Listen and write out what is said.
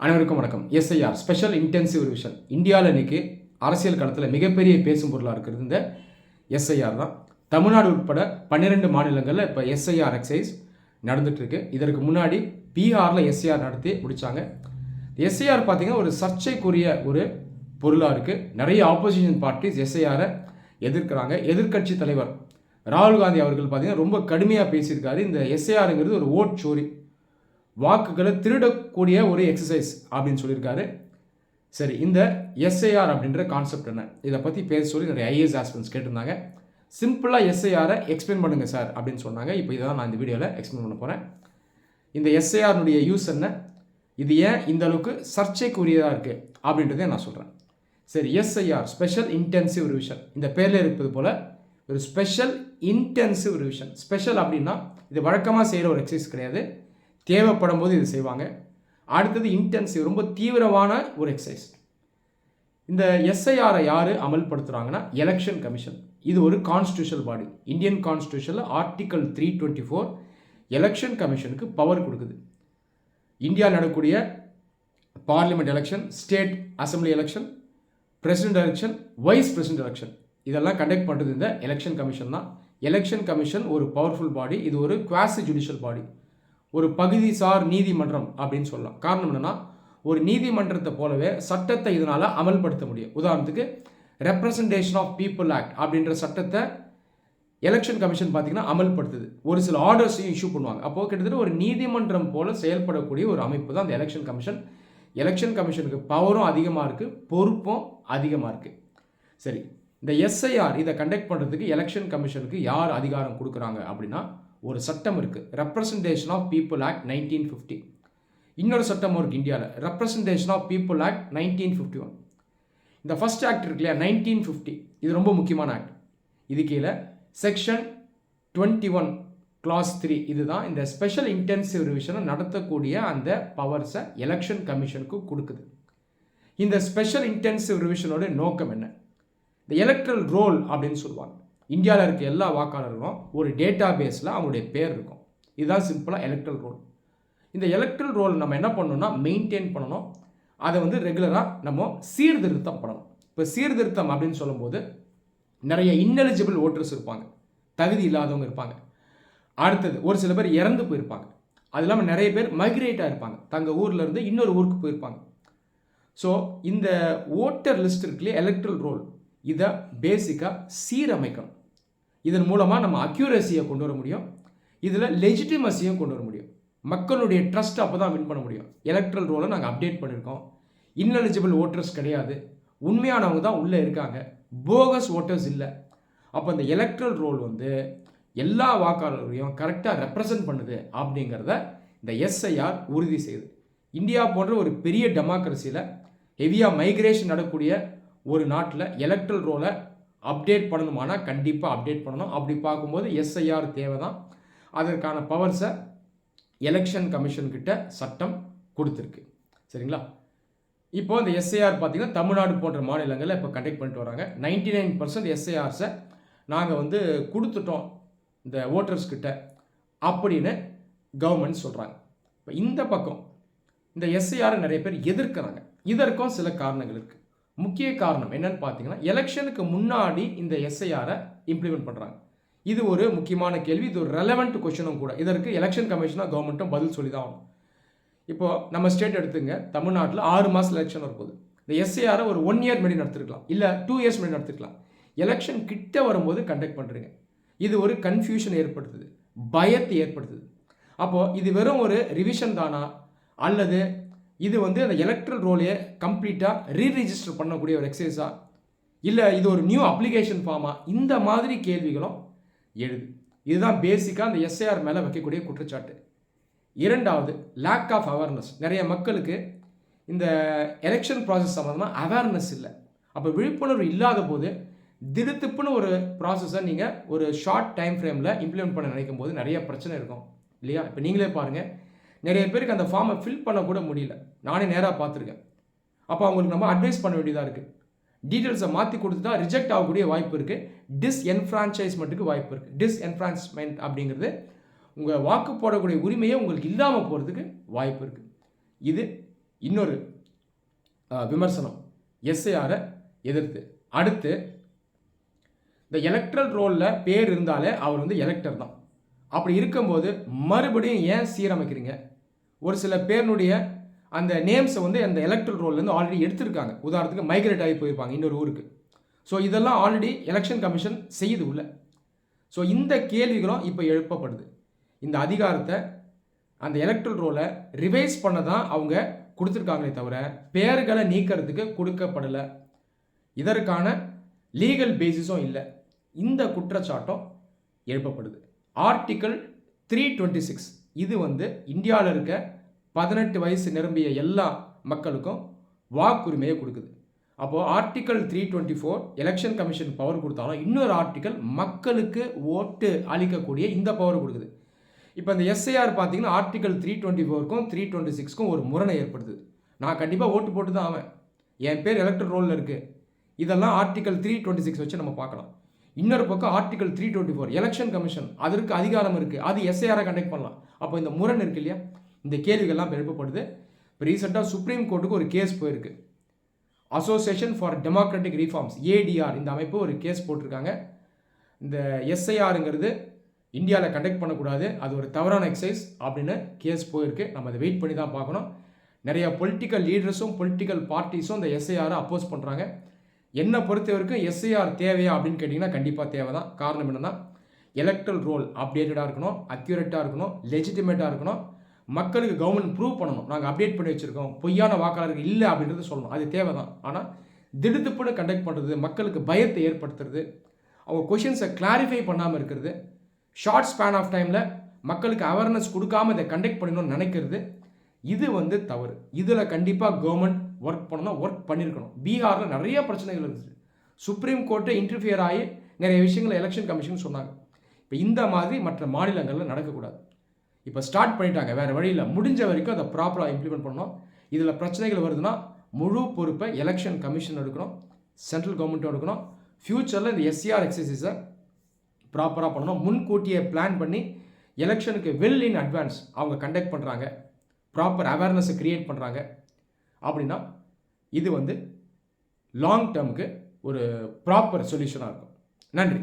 அனைவருக்கும் வணக்கம். SIR special intensive revision இந்தியாவில் இன்னைக்கு அரசியல் களத்தில் மிகப்பெரிய பேசும் பொருளாக இருக்கிறது இந்த எஸ்ஐஆர் தான். தமிழ்நாடு உட்பட 12 மாநிலங்களில் இப்போ எஸ்ஐஆர் எக்ஸைஸ் நடந்துட்டுருக்கு. இதற்கு முன்னாடி பீகாரில் எஸ்ஐஆர் நடத்தி முடித்தாங்க. எஸ்ஐஆர் பார்த்திங்கன்னா ஒரு சர்ச்சைக்குரிய ஒரு பொருளாக இருக்குது. நிறைய ஆப்போசிஷன் பார்ட்டிஸ் எஸ்ஐஆரை எதிர்க்கிறாங்க. எதிர்க்கட்சி தலைவர் ராகுல் காந்தி அவர்கள் பார்த்திங்கன்னா ரொம்ப கடுமையாக பேசியிருக்காரு. இந்த எஸ்ஐஆருங்கிறது ஒரு ஓட் சோரி, வாக்குகளை திருடக்கூடிய ஒரு எக்ஸசைஸ் அப்படின்னு சொல்லியிருக்காரு. சரி, இந்த எஸ்ஐஆர் அப்படின்ற கான்செப்ட் என்ன, இதை பற்றி பேச சொல்லி நிறைய ஐஏஎஸ் ஆஸ்பிரண்ட்ஸ் கேட்டிருந்தாங்க. சிம்பிளாக எஸ்ஐஆரை எக்ஸ்பிளைன் பண்ணுங்கள் சார் அப்படின்னு சொன்னாங்க. இப்போ இதை தான் நான் இந்த வீடியோவில் எக்ஸ்பிளைன் பண்ண போகிறேன். இந்த எஸ்ஐஆருடைய யூஸ் என்ன, இது ஏன் இந்த அளவுக்கு சர்ச்சைக்குரியதாக இருக்குது அப்படின்றத நான் சொல்கிறேன். சரி, எஸ்ஐஆர் ஸ்பெஷல் இன்டென்சிவ் ரிவிஷன், இந்த பேரில் இருப்பது போல் ஒரு ஸ்பெஷல் இன்டென்சிவ் ரிவிஷன். ஸ்பெஷல் அப்படின்னா இது வழக்கமாக செய்கிற ஒரு எக்ஸசைஸ் கிடையாது, தேவைப்படும் போது இது செய்வாங்க. அடுத்தது இன்டென்சிவ், ரொம்ப தீவிரமான ஒரு எக்ஸசைஸ். இந்த எஸ்ஐஆரை யார் அமல்படுத்துகிறாங்கன்னா எலெக்ஷன் கமிஷன். இது ஒரு கான்ஸ்டியூஷனல் பாடி. இந்தியன் கான்ஸ்டியூஷனில் ஆர்டிக்கல் 324 எலெக்ஷன் கமிஷனுக்கு பவர் கொடுக்குது. இந்தியாவில் நடக்கக்கூடிய parliament election, state assembly election, president election, vice president election, இதெல்லாம் கண்டக்ட் பண்ணுறது இந்த எலெக்ஷன் கமிஷன் தான். எலெக்ஷன் கமிஷன் ஒரு பவர்ஃபுல் பாடி. இது ஒரு குவாசி ஜுடிஷியல் பாடி, ஒரு பகுதி சார் நீதிமன்றம் அப்படின்னு சொல்லலாம். காரணம் என்னென்னா, ஒரு நீதிமன்றத்தை போலவே சட்டத்தை இதனால் அமல்படுத்த முடியும். உதாரணத்துக்கு ரெப்ரசன்டேஷன் ஆஃப் பீப்புள் ஆக்ட் அப்படின்ற சட்டத்தை எலெக்ஷன் கமிஷன் பார்த்திங்கன்னா அமல்படுத்துது. ஒரு சில ஆர்டர்ஸையும் இஷ்யூ பண்ணுவாங்க. அப்போது கிட்டத்தட்ட ஒரு நீதிமன்றம் போல் செயல்படக்கூடிய ஒரு அமைப்பு தான் அந்த எலெக்ஷன் கமிஷன். எலெக்ஷன் கமிஷனுக்கு பவரும் அதிகமாக இருக்குது, பொறுப்பும் அதிகமாக இருக்குது. சரி, இந்த எஸ்ஐஆர் இதை கண்டக்ட் பண்ணுறதுக்கு எலெக்ஷன் கமிஷனுக்கு யார் அதிகாரம் கொடுக்குறாங்க அப்படின்னா, ஒரு சட்டம் இருக்குது, ரெப்ரசன்டேஷன் ஆஃப் பீப்புள் ஆக்ட் 1950. இன்னொரு சட்டம் இருக்குது இந்தியாவில், ரெப்ரசன்டேஷன் ஆஃப் பீப்புள் ஆக்ட் 1951. இந்த ஃபர்ஸ்ட் ஆக்ட் இருக்கு இல்லையா, 1950, இது ரொம்ப முக்கியமான ஆக்ட். இது கீழே செக்ஷன் 21 கிளாஸ் 3, இதுதான் இந்த ஸ்பெஷல் இன்டென்சிவ் ரிவிஷனை நடத்தக்கூடிய அந்த பவர்ஸை எலெக்ஷன் கமிஷனுக்கு கொடுக்குது. இந்த ஸ்பெஷல் இன்டென்சிவ் ரிவிஷனோட நோக்கம் என்ன, இந்த எலக்ட்ரல் ரோல் அப்படின்னு சொல்லுவாங்க. இந்தியாவில் இருக்க எல்லா வாக்காளர்களும் ஒரு டேட்டா பேஸில் அவங்களுடைய பேர் இருக்கும். இதுதான் சிம்பிளாக எலக்ட்ரல் ரோல். இந்த எலக்ட்ரல் ரோல் நம்ம என்ன பண்ணணும்னா மெயின்டைன் பண்ணணும். அதை ரெகுலராக நம்ம சீர்திருத்தம் பண்ணணும். இப்போ சீர்திருத்தம் அப்படின்னு சொல்லும்போது நிறைய இன்எலிஜிபிள் ஓட்டர்ஸ் இருப்பாங்க, தகுதி இல்லாதவங்க இருப்பாங்க. அடுத்தது ஒரு சில பேர் இறந்து போயிருப்பாங்க. அது இல்லாமல் நிறைய பேர் மைக்ரேட்டாக இருப்பாங்க, தங்கள் ஊர்லேருந்து இன்னொரு ஊருக்கு போயிருப்பாங்க. ஸோ இந்த ஓட்டர் லிஸ்ட் இருக்குல்லையே, எலக்ட்ரல் ரோல், இதை பேசிக்காக சீரமைக்கணும். இதன் மூலமாக நம்ம அக்யூரஸியை கொண்டு வர முடியும், இதில் லெஜிட்டிமசியும் கொண்டு வர முடியும். மக்களுடைய ட்ரஸ்ட் அப்போ தான் வின் பண்ண முடியும். எலக்ட்ரல் ரோலை நாங்கள் அப்டேட் பண்ணியிருக்கோம், இன்எலிஜிபிள் ஓட்டர்ஸ் கிடையாது, உண்மையானவங்க தான் உள்ளே இருக்காங்க, போகஸ் ஓட்டர்ஸ் இல்லை. அப்போ இந்த எலக்ட்ரல் ரோல் எல்லா வாக்காளர்களையும் கரெக்டாக ரெப்ரசன்ட் பண்ணுது அப்படிங்கிறத இந்த எஸ்ஐஆர் உறுதி செய்யுது. இந்தியா போன்ற ஒரு பெரிய டெமோக்ரஸியில் ஹெவியாக மைக்ரேஷன் நடக்கக்கூடிய ஒரு நாட்டில் எலக்ட்ரல் ரோலை அப்டேட் பண்ணணுமானா கண்டிப்பாக அப்டேட் பண்ணணும். அப்படி பார்க்கும்போது எஸ்ஐஆர் தேவை தான். அதற்கான பவர்ஸை எலெக்ஷன் கமிஷன்கிட்ட சட்டம் கொடுத்துருக்கு. சரிங்களா? இப்போ இந்த எஸ்ஐஆர் பார்த்திங்கன்னா தமிழ்நாடு போன்ற மாநிலங்களில் இப்போ கண்டக்ட் பண்ணிட்டு வராங்க. 99% எஸ்ஐஆர்ஸை நாங்கள் கொடுத்துட்டோம் இந்த ஓட்டர்ஸ்கிட்ட அப்படின்னு கவர்மெண்ட் சொல்கிறாங்க. இப்போ இந்த பக்கம் இந்த எஸ்ஐஆரை நிறைய பேர் எதிர்க்கிறாங்க. இதற்கும் சில காரணங்கள் இருக்குது. முக்கிய காரணம் என்னன்னு பார்த்தீங்கன்னா, எலெக்ஷனுக்கு முன்னாடி இந்த எஸ்ஐஆரை இம்ப்ளிமெண்ட் பண்ணுறாங்க. இது ஒரு முக்கியமான கேள்வி, இது ஒரு ரெலவெண்ட் கொஸ்டினும் கூட. இதற்கு எலெக்ஷன் கமிஷனாக கவர்மெண்ட்டும் பதில் சொல்லி தான் ஆகணும். இப்போது நம்ம ஸ்டேட் எடுத்துங்க, தமிழ்நாட்டில் 6 மாதம் எலெக்ஷன் வரும்போது இந்த எஸ்ஐஆரை ஒரு 1 இயர் முன்னாடி நடத்திருக்கலாம், இல்லை 2 இயர்ஸ் முன்னாடி நடத்திருக்கலாம். எலெக்ஷன் கிட்ட வரும்போது கண்டக்ட் பண்ணுறீங்க. இது ஒரு கன்ஃபியூஷன் ஏற்படுத்துது, பயத்தை ஏற்படுத்துது. அப்போது இது வெறும் ஒரு ரிவிஷன் தானா, அல்லது இது அந்த எலக்ட்ரல் ரோலையே கம்ப்ளீட்டாக ரீரிஜிஸ்டர் பண்ணக்கூடிய ஒரு எக்ஸசைஸா, இல்லை இது ஒரு நியூ அப்ளிகேஷன் ஃபார்மா, இந்த மாதிரி கேள்விகளும் எழுது. இதுதான் பேசிக்காக அந்த எஸ்ஐஆர் மேலே வைக்கக்கூடிய குற்றச்சாட்டு. இரண்டாவது, லேக் ஆஃப் அவேர்னஸ். நிறைய மக்களுக்கு இந்த எலெக்ஷன் ப்ராசஸ் சம்மந்தமாக அவேர்னஸ் இல்லை. அப்போ விழிப்புணர்வு இல்லாத போது திடுத்துப்புன்னு ஒரு ப்ராசஸை நீங்கள் ஒரு ஷார்ட் டைம் ஃப்ரேமில் இம்ப்ளிமெண்ட் பண்ண நினைக்கும் போது நிறைய பிரச்சனை இருக்கும் இல்லையா? இப்போ நீங்களே பாருங்கள், நிறைய பேருக்கு அந்த ஃபார்மை ஃபில் பண்ண கூட முடியல. நானே நேராக பார்த்துருக்கேன். அப்போ அவங்களுக்கு நம்ம அட்வைஸ் பண்ண வேண்டியதாக இருக்குது. டீட்டெயில்ஸை மாற்றி கொடுத்துட்டா ரிஜெக்ட் ஆகக்கூடிய வாய்ப்பு இருக்குது. டிஸ்என்ஃப்ரான்ச்சைஸ்மெண்ட்டுக்கு வாய்ப்பு இருக்குது. டிஸ்என்ஃப்ரான்ச்மெண்ட் அப்படிங்கிறது உங்கள் வாக்கு போடக்கூடிய உரிமையை உங்களுக்கு இல்லாமல் போகிறதுக்கு வாய்ப்பு இருக்குது. இது இன்னொரு விமர்சனம் எஸ்ஐஆரை எதிர்த்து. அடுத்து இந்த எலக்ட்ரல் ரோலில் பேர் இருந்தாலே அவர் வந்து எலெக்டர் தான். அப்படி இருக்கும்போது மறுபடியும் ஏன் சீரமைக்கிறீங்க? ஒரு சில பேருனுடைய அந்த நேம்ஸை வந்து அந்த எலக்ட்ரல் ரோல்லேருந்து ஆல்ரெடி எடுத்திருக்காங்க. உதாரணத்துக்கு மைக்ரேட் ஆகி போயிருப்பாங்க இன்னொரு ஊருக்கு. ஸோ இதெல்லாம் ஆல்ரெடி எலெக்ஷன் கமிஷன் செய்யுது உள்ள. ஸோ இந்த கேள்விகளும் இப்போ எழுப்பப்படுது. இந்த அதிகாரத்தை அந்த எலக்ட்ரல் ரோலை ரிவைஸ் பண்ண தான் அவங்க கொடுத்துருக்காங்களே தவிர பேர்களை நீக்கிறதுக்கு கொடுக்கப்படலை. இதற்கான லீகல் பேசிஸும் இல்லை. இந்த குற்றச்சாட்டம் எழுப்பப்படுது. ஆர்டிக்கல் 326 இது வந்து இந்தியாவில் இருக்க 18 வயசு நிரம்பிய எல்லா மக்களுக்கும் வாக்குரிமையை கொடுக்குது. அப்போது ஆர்டிக்கல் 324 எலெக்ஷன் கமிஷன் பவர் கொடுத்தாலும் இன்னொரு ஆர்டிக்கல் மக்களுக்கு ஓட்டு அளிக்கக்கூடிய இந்த பவர் கொடுக்குது. இப்போ இந்த எஸ்ஐஆர் பார்த்தீங்கன்னா ஆர்டிக்கல் 324க்கும் 326க்கும் ஒரு முரணை ஏற்படுத்துது. நான் கண்டிப்பாக ஓட்டு போட்டு தான் ஆவேன், என் பேர் எலக்ட்ரல் ரோலில் இருக்குது. இதெல்லாம் ஆர்டிக்கல் 326 வச்சு நம்ம பார்க்கலாம். இன்னொரு பக்கம் ஆர்டிக்கல் 324 எலெக்ஷன் கமிஷன் அதற்கு அதிகாரம் இருக்குது, அது எஸ்ஐஆரை கண்டக்ட் பண்ணலாம். அப்போ இந்த முரண் இருக்கு இல்லையா? இந்த கேள்விகள்லாம் எழுப்பப்படுது. இப்போ ரீசெண்டாக சுப்ரீம் கோர்ட்டுக்கு ஒரு கேஸ் போயிருக்கு. Association for democratic reforms ADR இந்த அமைப்பு ஒரு கேஸ் போட்டிருக்காங்க. இந்த எஸ்ஐஆருங்கிறது இந்தியாவில் கண்டக்ட் பண்ணக்கூடாது, அது ஒரு தவறான எக்ஸசைஸ் அப்படின்னு கேஸ் போயிருக்கு. நம்ம அதை வெயிட் பண்ணி தான் பார்க்கணும். நிறைய பொலிட்டிக்கல் லீடர்ஸும் பொலிட்டிக்கல் பார்ட்டிஸும் இந்த எஸ்ஐஆரை அப்போஸ் பண்ணுறாங்க. என்னை பொறுத்த வரைக்கும் எஸ்ஐஆர் தேவையா அப்படின்னு கேட்டிங்கன்னா கண்டிப்பாக தேவை தான். காரணம் என்னென்னா எலக்ட்ரல் ரோல் அப்டேட்டடாக இருக்கணும், அக்யூரேட்டாக இருக்கணும், லெஜிட்டிமேட்டாக இருக்கணும். மக்களுக்கு கவர்மெண்ட் ப்ரூவ் பண்ணணும் நாங்கள் அப்டேட் பண்ணி வச்சுருக்கோம், பொய்யான வாக்காளர்கள் இல்லை அப்படின்றது சொல்லணும். அது தேவை தான். ஆனால் திடுத்துப்புன்னு கண்டக்ட் பண்ணுறது, மக்களுக்கு பயத்தை ஏற்படுத்துறது, அவங்க கொஷின்ஸை கிளாரிஃபை பண்ணாமல் இருக்கிறது, ஷார்ட் ஸ்பேன் ஆஃப் டைமில் மக்களுக்கு அவேர்னஸ் கொடுக்காமல் இதை கண்டக்ட் பண்ணணும்னு நினைக்கிறது, இது வந்து தவறு. இதில் கண்டிப்பாக கவர்மெண்ட் ஒர்க் பண்ணணும், ஒர்க் பண்ணியிருக்கணும். பீகாரில் நிறைய பிரச்சனைகள் இருக்குது. சுப்ரீம் கோர்ட்டை இன்டர்ஃபியர் ஆகி நிறைய விஷயங்களை எலெக்ஷன் கமிஷன் சொன்னாங்க. இப்போ இந்த மாதிரி மற்ற மாநிலங்களில் நடக்கக்கூடாது. இப்போ ஸ்டார்ட் பண்ணிட்டாங்க, வேறு வழியில் முடிஞ்ச வரைக்கும் அதை ப்ராப்பராக இம்ப்ளிமெண்ட் பண்ணணும். இதில் பிரச்சனைகள் வருதுன்னா முழு பொறுப்பை எலெக்ஷன் கமிஷன் எடுக்கணும், சென்ட்ரல் கவர்மெண்ட்டும் எடுக்கணும். ஃப்யூச்சரில் இந்த எஸ்சிஆர் எக்ஸசைஸை ப்ராப்பராக பண்ணணும். முன்கூட்டியே பிளான் பண்ணி எலெக்ஷனுக்கு வெல் இன் அட்வான்ஸ் அவங்க கண்டக்ட் பண்ணுறாங்க, ப்ராப்பர் அவேர்னஸை க்ரியேட் பண்ணுறாங்க அப்படின்னா இது வந்து லாங் டேர்முக்கு ஒரு ப்ராப்பர் சொல்யூஷனாக இருக்கும். நன்றி.